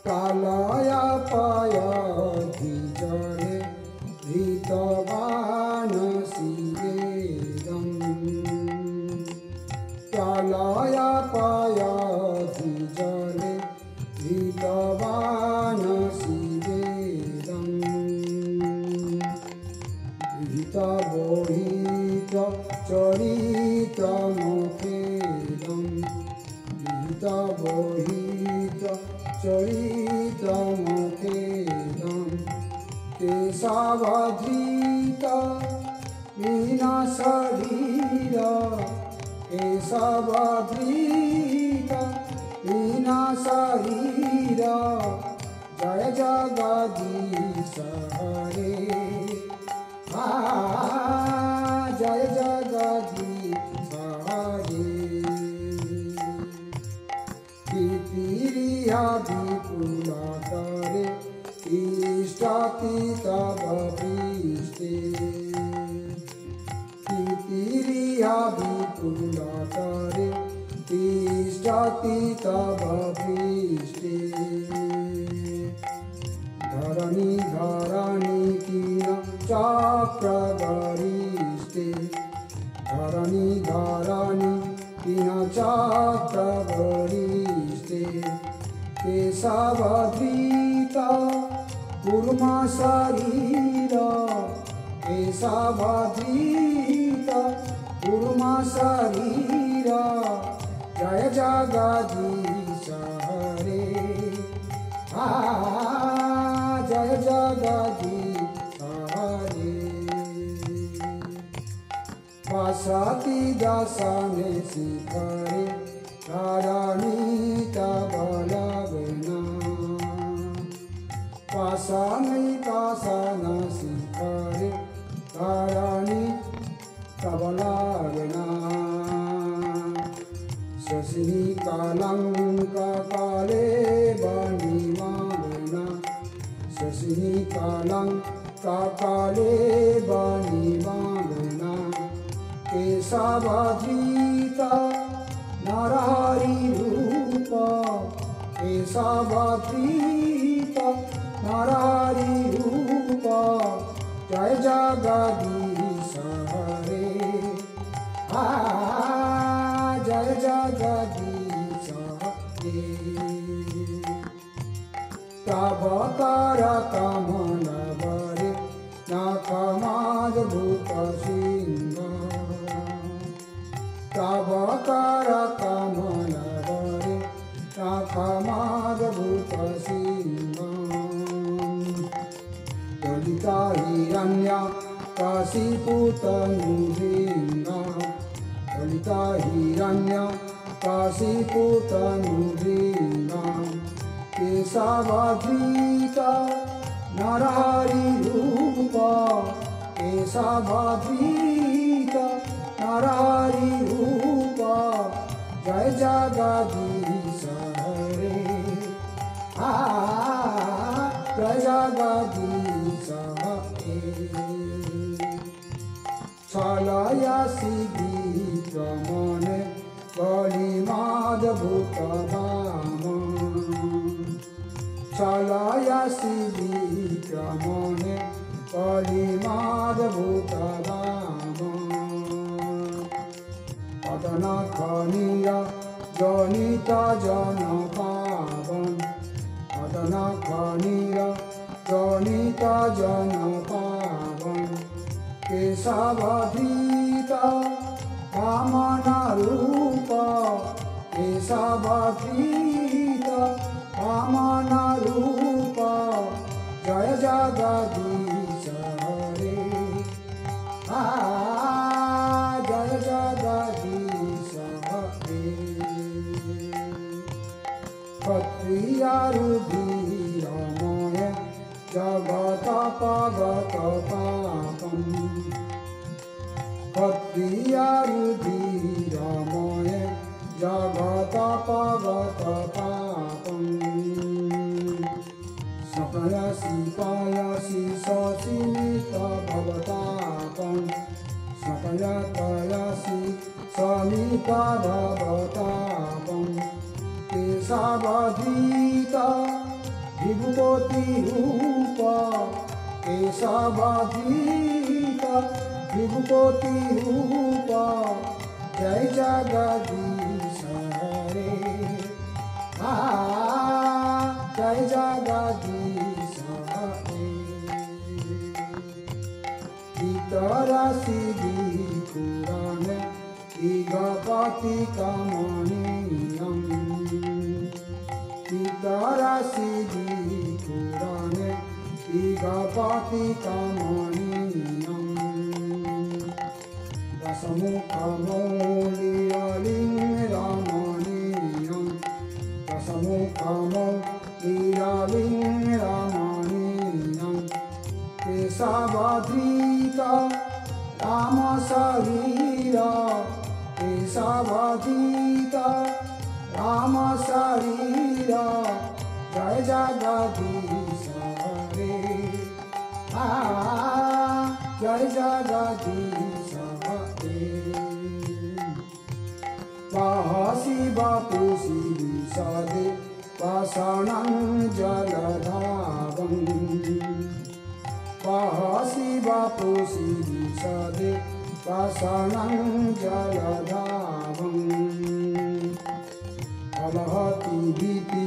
कालया पयधिजरे धृतवानसिवेदम् कालया पयधिजरे धृतवानसिवेदम् धृतबोहित चरित्रमुखेदम् धृतबोहित चरित्रमुखेदम् केशवधृत मीनशरीर केशवधृत मीनशरीर जय जगदीश हरे जय जगदीश हरे कीर्तिरिया विपुलतरे इष्टति तव पृष्ठे कीर्तिरिया विपुलतरे इष्टति तव पृष्ठे धरणी धरणी किन चक्रगरिष्ठे धरणी धरणी किन चक्रगरिष्ठे केशवधृत कूर्म शरीर केशवधृत कूर्म शरीर जय जगदीश हरे जय जगदीश हरे वसति दशने शिखरे धरणी तव लग्ना पाषाण शिखरे धरणी तव लग्ना शशिनी कलंक काले बनिमागना शशिनी कलंक काले बनिमागना केशवधृत नरहरि रूप केशवधृत नरहरि रूप जय जगदीश हरे जय जगदीश हरे तव कर कमल बरे नखमाद्भुत सिंह तव कर कमल बरे नखमाद्भुत सिंह दलिता हिरण्य कशिपुतनुभिन्ना दलिता हिरण्य कशिपुतनुभिन्ना केशवधृत नरहरि रूप केशवधृत नरहरि रूप जय जगदीश हरे जय जगदीश हरे छलयसि विक्रमणे कलिमाद्भुत वाम छलयसि विक्रमणे कलिमाद्भुत वाम पतन खनीय जनित जन पावन पतन खनीय जनित जन पावन केशवधृत वामन रूप केशवधृत वामन रूप जय जगदीश हरे जय जगदीश हरे क्षत्रिय रुधिरमय जगत पगत पापम् क्षत्रिय रुधिरमय जगत पगत पापम् सकलसि पयसि ससीमित भवतापम् सकलतयसि समित भवतापम् केशवधृत विभूति रूप केशवाधीत विभूति रूप जय जगदीश हरे जय जगदीश हरे गीतराशि पुराण गपति कमनीयम् गीतराशि पुराण गपति कमनीयम् दशमुखमौलिरलिङ्गमनीयम् दशमुखमौलिरलिङ्गमनीयम् केशवाधृत राम शरीर केशवाधृत राम शरीर जय जगदीश हरे जय जगदीश हरे शिव पुषि सदे पाषाणं जलधावम् शिव पुषि सदे पाषाणं जलधावम् अलहति भीति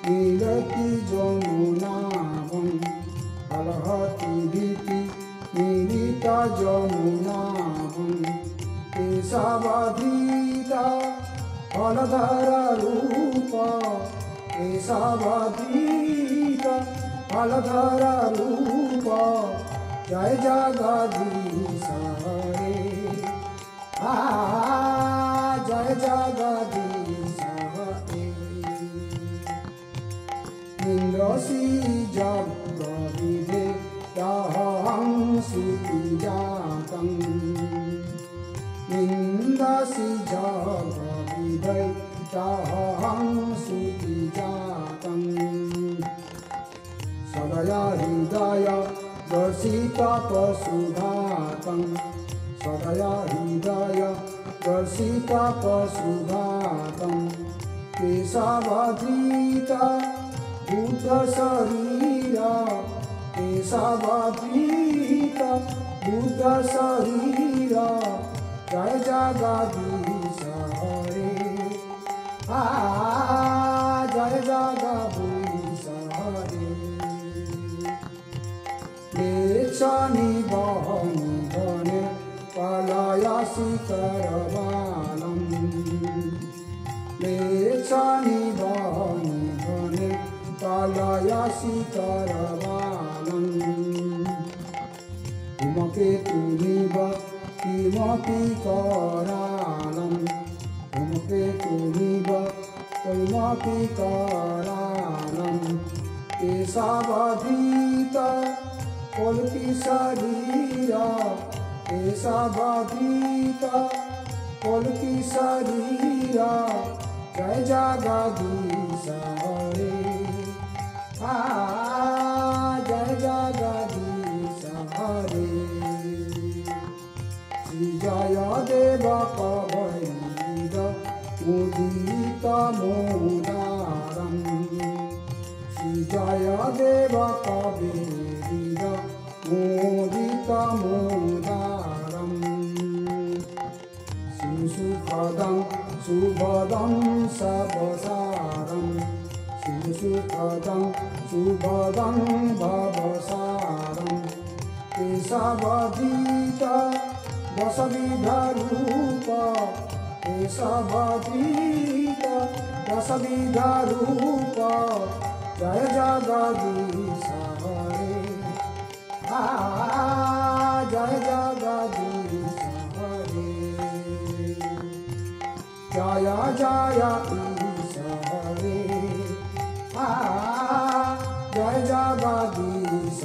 नीलति जमुनावम् अलहति भीति नीलिता जमुनावम् केशवाधृत फलधर रूप केशवाधृत फलधर रूप जय जगदीश हरे जय जगदीश हरे इंद्रसी जगविदे दहं सुतिजातम् इंद्रसी जगविदे दहं सुतिजातम् सदया हृदय दर्शित पशुघातम् सदया हृदय दर्शित पशुघातम् केशवाधृत बुद्ध शरीर केशवाधृत बुद्ध शरीर जय जगदीश हरे जय जगदीश हरे लेच्छनि बहनि धने पलायसि करवालम् लेच्छनि बहनि धने पलायसि करवालम् धूमकेतुनिव किमपि करालम् धूमकेतुनिव किमपि करालम् केशवाधृत कल्कि शरीर केशवाधृत कल्कि शरीर जय जगदीश हरे जय जगदीश हरे श्री जय देव कवैर मुदित मोदारम् श्री जय देव कवैर मोदित मोदारम् सुखदं सुभदं सबसारम् सुखदं सुभदं भवसारम् केशवाधृत दशविधरूप केशवाधृत दशविधरूप जय जगदीश हरे जय जगदीश हरे जय जय ईश हरे जय जगदीश